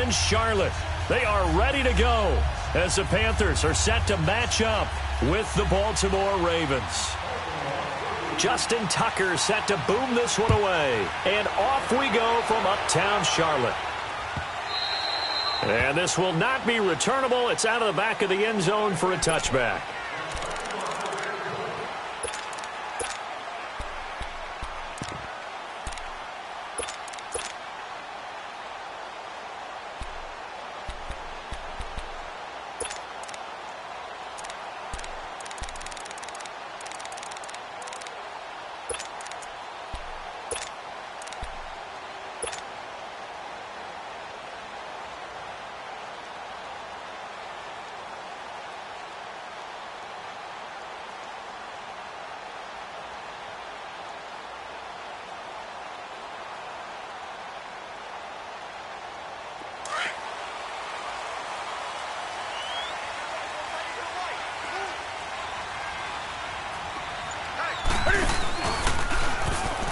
in Charlotte. They are ready to go as the Panthers are set to match up with the Baltimore Ravens. Justin Tucker set to boom this one away. And off we go from uptown Charlotte. And this will not be returnable. It's out of the back of the end zone for a touchback.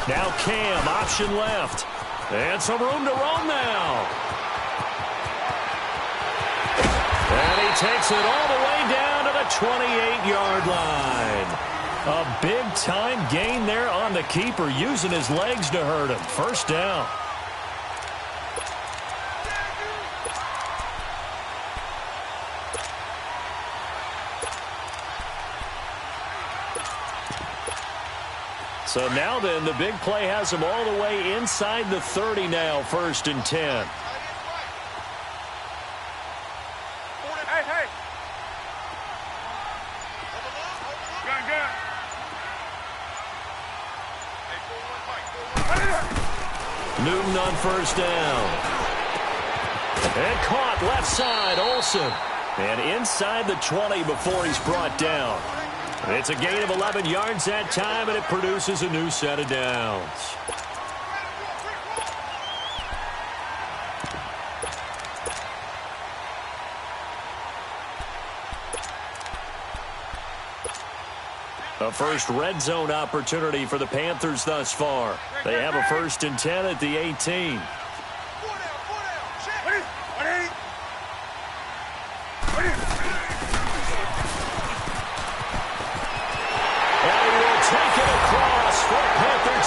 Now Cam, option left. And some room to roam now. And he takes it all the way down to the 28-yard line. A big-time gain there on the keeper, using his legs to hurt him. First down. So now then, the big play has him all the way inside the 30 now, 1st and 10. Hey. Newton on first down. And caught left side, Olsen. And inside the 20 before he's brought down. It's a gain of 11 yards that time, and it produces a new set of downs. A first red zone opportunity for the Panthers thus far. They have a 1st and 10 at the 18.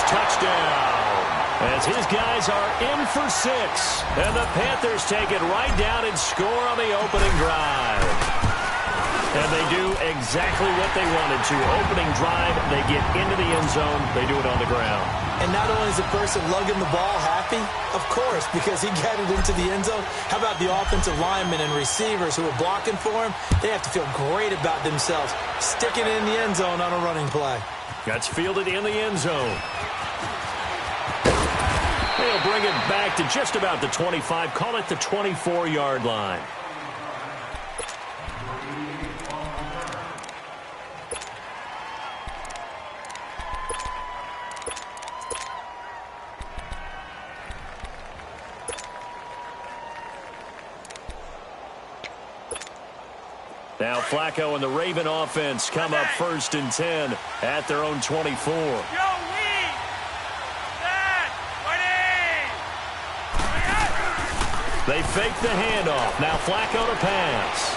Touchdown, as his guys are in for 6, and the Panthers take it right down and score on the opening drive. And they do exactly what they wanted to. Opening drive, they get into the end zone, they do it on the ground. And not only is the person lugging the ball happy, of course, because he got it into the end zone. How about the offensive linemen and receivers who are blocking for him? They have to feel great about themselves, sticking it in the end zone on a running play. Gets fielded in the end zone. They'll bring it back to just about the 25. Call it the 24-yard line. Now Flacco and the Raven offense come up 1st and 10 at their own 24. They fake the handoff. Now Flacco to pass.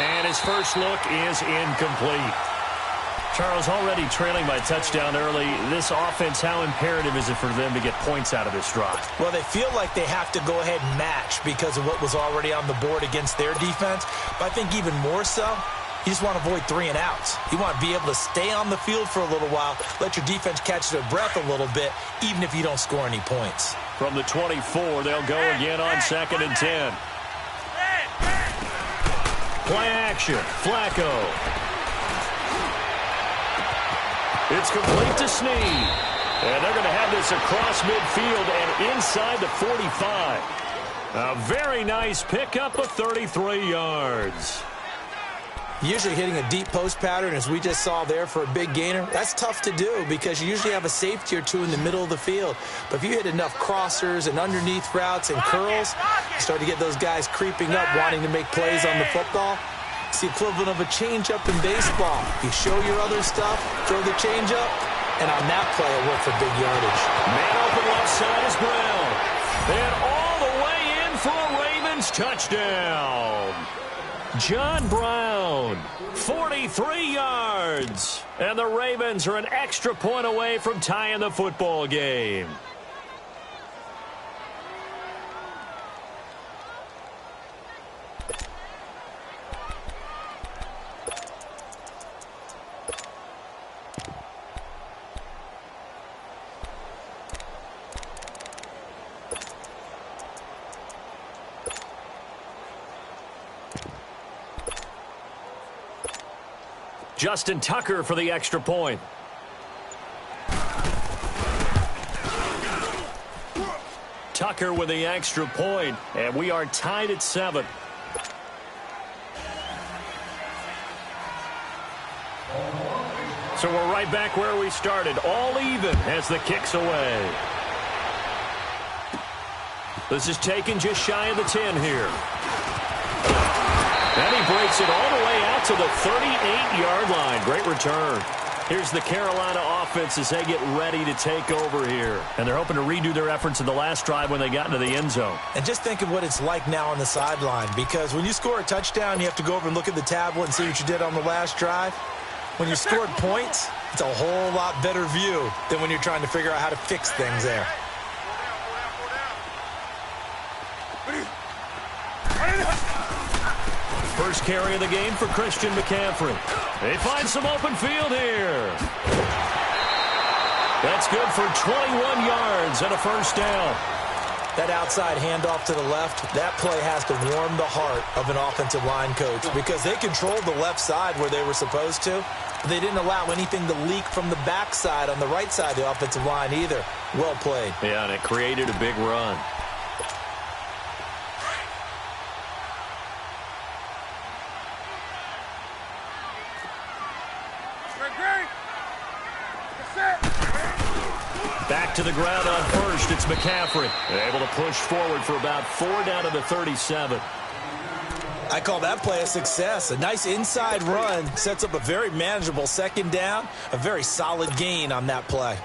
And his first look is incomplete. Charles, already trailing by touchdown early. This offense, how imperative is it for them to get points out of this drive? Well, they feel like they have to go ahead and match because of what was already on the board against their defense. But I think even more so, you just want to avoid 3 and outs. You want to be able to stay on the field for a little while, let your defense catch their breath a little bit, even if you don't score any points. From the 24, they'll go again on 2nd and 10. Play action, Flacco. It's complete to Snead. And they're going to have this across midfield and inside the 45. A very nice pickup of 33 yards. Usually hitting a deep post pattern, as we just saw there for a big gainer, that's tough to do because you usually have a safety or two in the middle of the field. But if you hit enough crossers and underneath routes and curls, you start to get those guys creeping up, wanting to make plays on the football. It's the equivalent of a changeup in baseball. You show your other stuff, throw the changeup, and on that play, it worked for big yardage. Man open left side is Brown. And all the way in for a Ravens touchdown. John Brown, 43 yards. And the Ravens are an extra point away from tying the football game. Justin Tucker for the extra point. Tucker with the extra point, and we are tied at 7. So we're right back where we started, all even as the kick's away. This is taken just shy of the 10 here. And he breaks it all the way out to the 38-yard line. Great return. Here's the Carolina offense as they get ready to take over here. And they're hoping to redo their efforts in the last drive when they got into the end zone. And just think of what it's like now on the sideline, because when you score a touchdown, you have to go over and look at the tablet and see what you did on the last drive. When you scored points, it's a whole lot better view than when you're trying to figure out how to fix things there. First carry of the game for Christian McCaffrey. They find some open field here. That's good for 21 yards and a first down. That outside handoff to the left, that play has to warm the heart of an offensive line coach, because they controlled the left side where they were supposed to. But they didn't allow anything to leak from the backside on the right side of the offensive line either. Well played. Yeah, and it created a big run. Back to the ground on first. It's McCaffrey. They're able to push forward for about 4 down to the 37. I call that play a success. A nice inside run sets up a very manageable second down. A very solid gain on that play.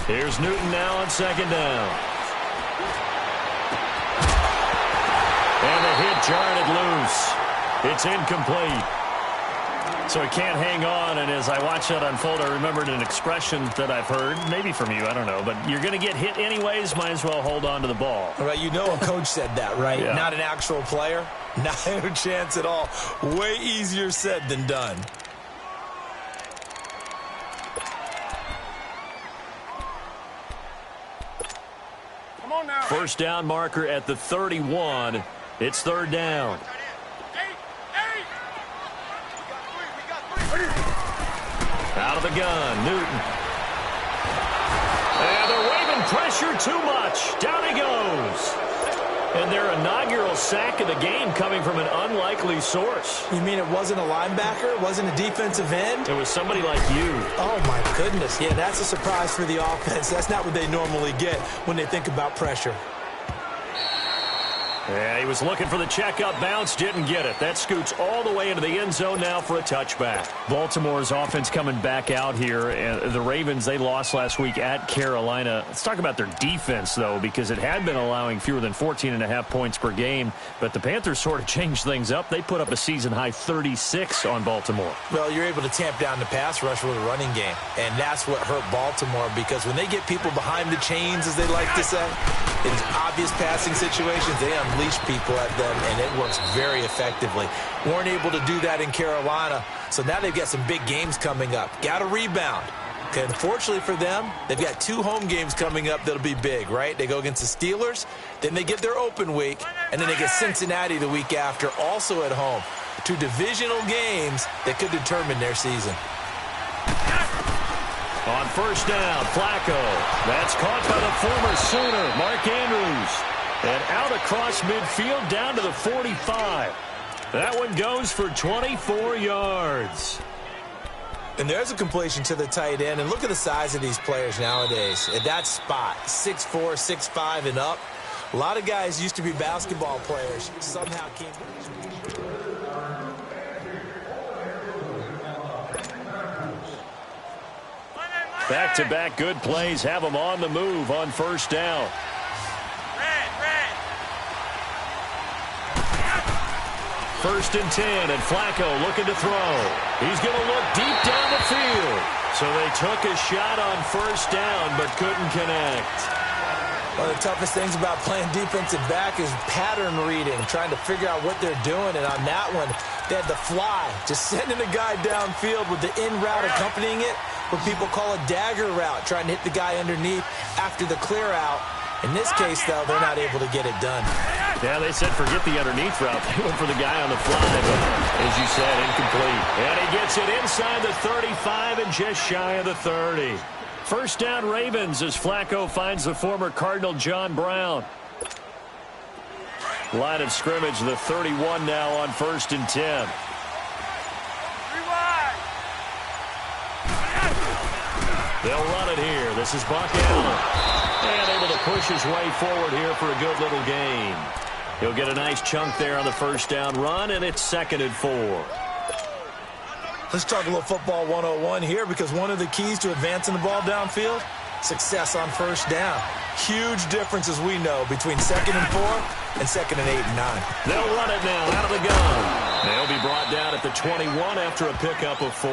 Here's Newton now on second down. And the hit jarred it loose. It's incomplete. So he can't hang on, and as I watch that unfold, I remembered an expression that I've heard, maybe from you, I don't know, but you're going to get hit anyways, might as well hold on to the ball. All right, you know a coach said that, right? Yeah. Not an actual player. Not a chance at all. Way easier said than done. First down marker at the 31. It's third down. Out of the gun, Newton. And they're waving pressure too much. Down he goes. And their inaugural sack of the game coming from an unlikely source. You mean it wasn't a linebacker? It wasn't a defensive end? It was somebody like you. Oh, my goodness. Yeah, that's a surprise for the offense. That's not what they normally get when they think about pressure. Yeah, he was looking for the checkup bounce, didn't get it. That scoots all the way into the end zone now for a touchback. Baltimore's offense coming back out here. And the Ravens, they lost last week at Carolina. Let's talk about their defense, though, because it had been allowing fewer than 14.5 points per game. But the Panthers sort of changed things up. They put up a season-high 36 on Baltimore. Well, you're able to tamp down the pass rush with a running game. And that's what hurt Baltimore, because when they get people behind the chains, as they like to say, in obvious passing situations, they unleash people at them, and it works very effectively. Weren't able to do that in Carolina, so now they've got some big games coming up. Got to rebound. Okay, unfortunately for them, they've got 2 home games coming up that'll be big, right? They go against the Steelers, then they get their open week, and then they get Cincinnati the week after, also at home. 2 divisional games that could determine their season. On first down, Flacco. That's caught by the former Sooner, Mark Andrews. And out across midfield down to the 45. That one goes for 24 yards. And there's a completion to the tight end. And look at the size of these players nowadays. At that spot, 6'4", 6'5", and up. A lot of guys used to be basketball players. Somehow came... Back-to-back good plays have them on the move on first down. First and 10, and Flacco looking to throw. He's going to look deep down the field. So they took a shot on first down, but couldn't connect. One of the toughest things about playing defensive back is pattern reading, trying to figure out what they're doing. And on that one, they had the fly, just sending a guy downfield with the in route accompanying it, what people call a dagger route, trying to hit the guy underneath after the clear out. In this case, though, they're not able to get it done. Yeah, they said forget the underneath route. They went for the guy on the fly, but as you said, incomplete. And he gets it inside the 35 and just shy of the 30. First down Ravens as Flacco finds the former Cardinal John Brown. Line of scrimmage, the 31 now on first and 10. They'll run it here. This is Buck Allen. And able to push his way forward here for a good little gain. He'll get a nice chunk there on the first down run, and it's 2nd and 4. Let's talk a little football 101 here, because one of the keys to advancing the ball downfield, success on first down. Huge difference, as we know, between 2nd and 4 and 2nd and 8 and 9. They'll run it now out of the gun. They'll be brought down at the 21 after a pickup of 4.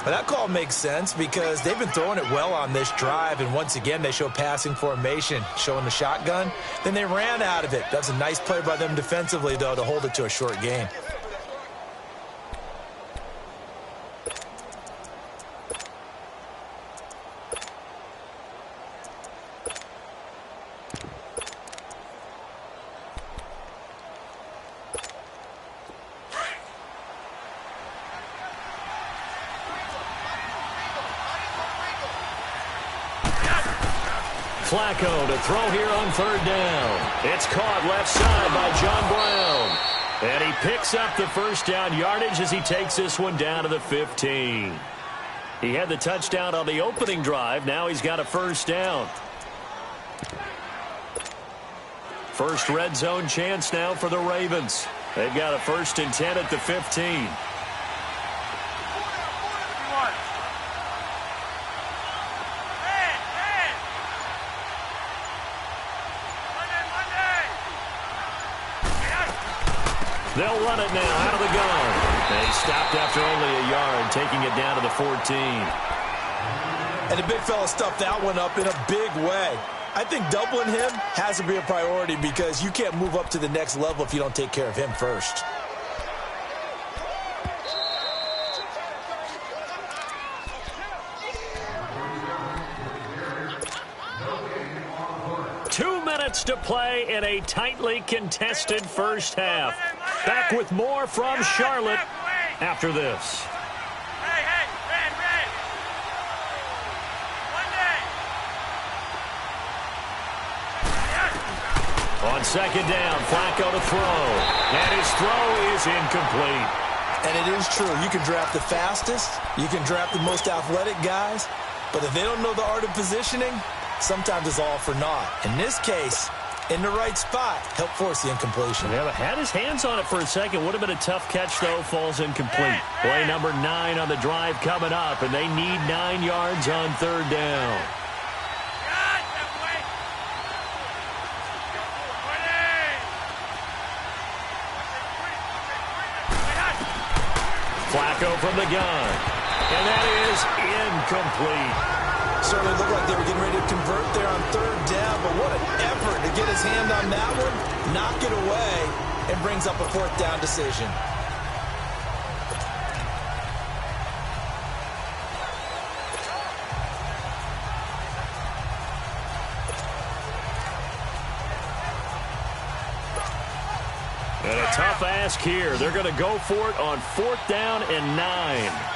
But that call makes sense because they've been throwing it well on this drive, and once again they show passing formation, showing the shotgun. Then they ran out of it. That's a nice play by them defensively, though, to hold it to a short gain. Flacco to throw here on third down. It's caught left side by John Brown. And he picks up the first down yardage as he takes this one down to the 15. He had the touchdown on the opening drive. Now he's got a first down. First red zone chance now for the Ravens. They've got a 1st and 10 at the 15. They'll run it now out of the gun. They stopped after only a yard, taking it down to the 14. And the big fella stuffed that one up in a big way. I think doubling him has to be a priority because you can't move up to the next level if you don't take care of him first. To play in a tightly contested first half. Back with more from Charlotte after this. On second down, Flacco to throw. And his throw is incomplete. And it is true. You can draft the fastest. You can draft the most athletic guys. But if they don't know the art of positioning, sometimes it's all for naught. In this case, in the right spot, helped force the incompletion. Yeah, but had his hands on it for a second. Would have been a tough catch, though. Falls incomplete. Play number 9 on the drive coming up, and they need 9 yards on third down. Flacco from the gun. And that is incomplete. Certainly looked like they were getting ready to convert there on third down, but what an effort to get his hand on that one, knock it away, and brings up a 4th down decision. And a tough ask here. They're going to go for it on 4th down and 9.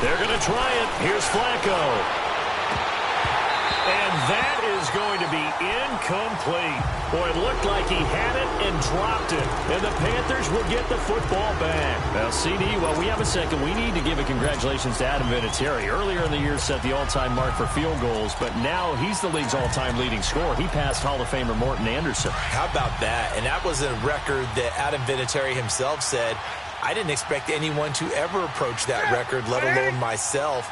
They're going to try it. Here's Flacco. And that is going to be incomplete. Boy, it looked like he had it and dropped it. And the Panthers will get the football back. Now, CD, while we have a second, we need to give a congratulations to Adam Vinatieri. Earlier in the year, set the all-time mark for field goals, but now he's the league's all-time leading scorer. He passed Hall of Famer Morton Anderson. How about that? And that was a record that Adam Vinatieri himself said, I didn't expect anyone to ever approach that record, let alone myself.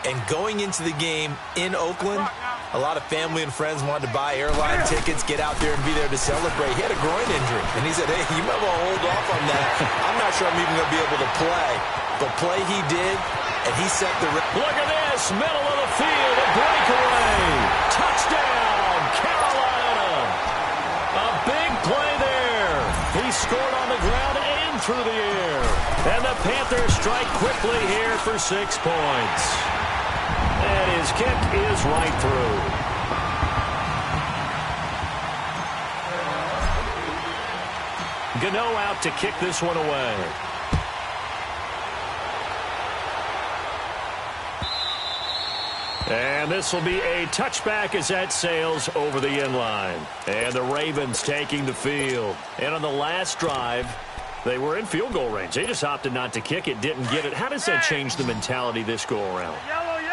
And going into the game in Oakland, a lot of family and friends wanted to buy airline tickets, get out there and be there to celebrate. He had a groin injury, and he said, hey, you might want to hold off on that. I'm not sure I'm even going to be able to play. But play he did, and he set the record. Look at this, middle of the field, a breakaway. Touchdown, Carolina. A big play there. He scored on the ground and through the air. And the Panthers strike quickly here for 6 points. And his kick is right through. Gano out to kick this one away. And this will be a touchback as that sails over the end line. And the Ravens taking the field. And on the last drive, they were in field goal range. They just opted not to kick it, didn't get it. How does that change the mentality this go-around?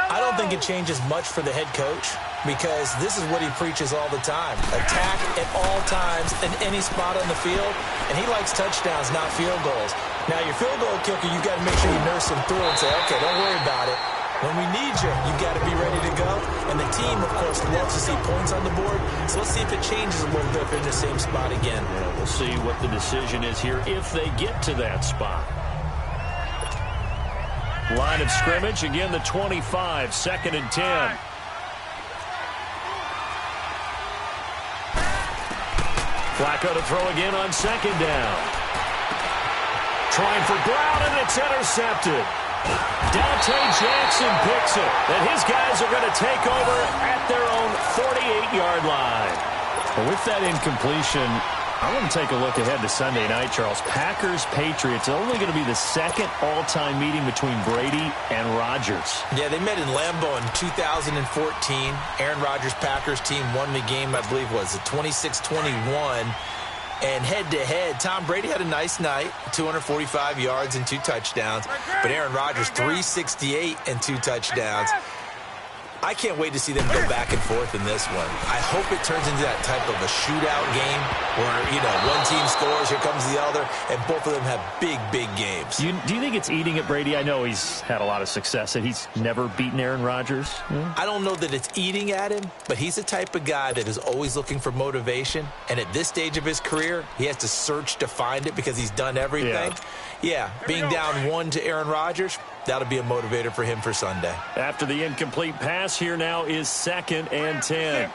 I don't think it changes much for the head coach because this is what he preaches all the time. Attack at all times in any spot on the field, and he likes touchdowns, not field goals. Now, your field goal kicker, you got to make sure you nurse him through and say, okay, don't worry about it. When we need you, you got to be ready to go. And the team, of course, loves to see points on the board. So let's see if it changes a little bit if they're in the same spot again. Yeah, we'll see what the decision is here if they get to that spot. Line of scrimmage, again, the 25, 2nd and 10. Flacco to throw again on 2nd down. Trying for Brown, and it's intercepted. Dante Jackson picks it, and his guys are going to take over at their own 48-yard line. Well, with that incompletion, I want to take a look ahead to Sunday night, Charles. Packers-Patriots, only going to be the 2nd all-time meeting between Brady and Rodgers. Yeah, they met in Lambeau in 2014. Aaron Rodgers' Packers team won the game, I believe, was it 26-21. And head-to-head, Tom Brady had a nice night, 245 yards and 2 touchdowns. But Aaron Rodgers, 368 and 2 touchdowns. I can't wait to see them go back and forth in this one. I hope it turns into that type of a shootout game where, you know, one team scores, here comes the other, and both of them have big, big games. Do you think it's eating at Brady? I know he's had a lot of success, and he's never beaten Aaron Rodgers. Yeah. I don't know that it's eating at him, but he's the type of guy that is always looking for motivation, and at this stage of his career, he has to search to find it because he's done everything. Yeah, being down 1 to Aaron Rodgers, that'll be a motivator for him for Sunday. After the incomplete pass, here now is 2nd and 10.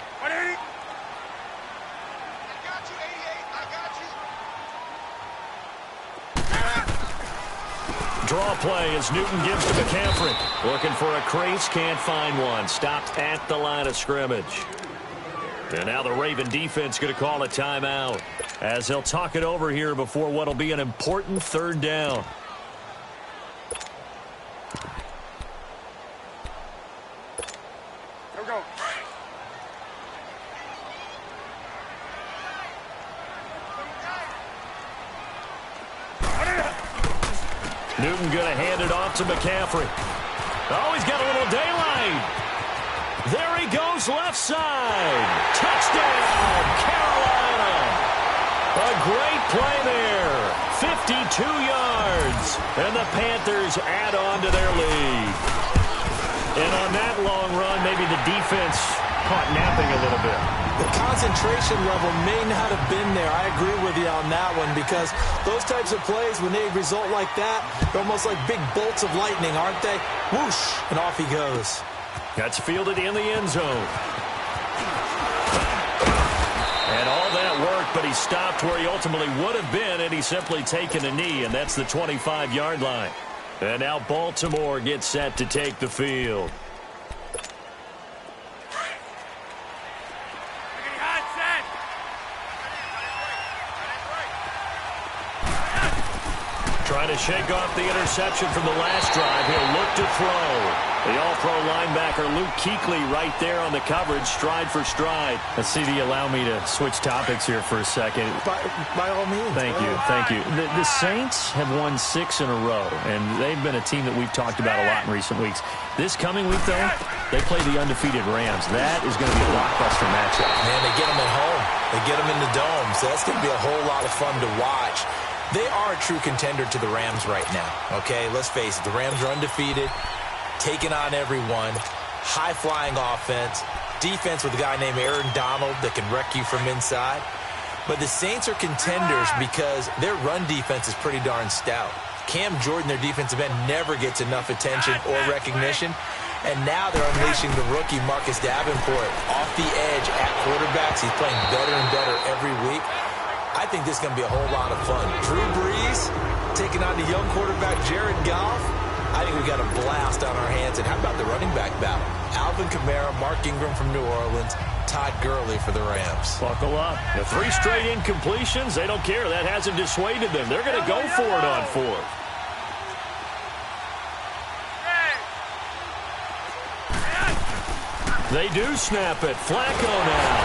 Draw play as Newton gives to McCaffrey. Looking for a crease, can't find one. Stopped at the line of scrimmage. And now the Raven defense going to call a timeout as they'll talk it over here before what will be an important 3rd down. Here we go. Newton going to hand it off to McCaffrey. Oh, he's got a little daylight. There he goes, left side. Touchdown, Carolina. A great play there. 52 yards. And the Panthers add on to their lead. And on that long run, maybe the defense caught napping a little bit. The concentration level may not have been there. I agree with you on that one because those types of plays, when they result like that, they're almost like big bolts of lightning, aren't they? Whoosh, and off he goes. That's fielded in the end zone. And all that worked, but he stopped where he ultimately would have been, and he's simply taken a knee, and that's the 25-yard line. And now Baltimore gets set to take the field. Trying to shake off the interception from the last drive. He'll look to throw. The all-pro linebacker Luke Kuechly right there on the coverage, stride for stride. Let's see, allow me to switch topics here for a second. By all means. Thank you. The Saints have won 6 in a row, and they've been a team that we've talked about a lot in recent weeks. This coming week, though, they play the undefeated Rams. That is going to be a blockbuster matchup. Man, they get them at home. They get them in the dome, so that's going to be a whole lot of fun to watch. They are a true contender to the Rams right now, okay? Let's face it, the Rams are undefeated, taking on everyone, high-flying offense, defense with a guy named Aaron Donald that can wreck you from inside. But the Saints are contenders because their run defense is pretty darn stout. Cam Jordan, their defensive end, never gets enough attention or recognition. And now they're unleashing the rookie Marcus Davenport off the edge at quarterbacks. He's playing better and better every week. I think this is going to be a whole lot of fun. Drew Brees taking on the young quarterback Jared Goff. I think we've got a blast on our hands. And how about the running back battle? Alvin Kamara, Mark Ingram from New Orleans, Todd Gurley for the Rams. Buckle up. The 3 straight incompletions, they don't care. That hasn't dissuaded them. They're going to go for it on 4th. They do snap it. Flacco now.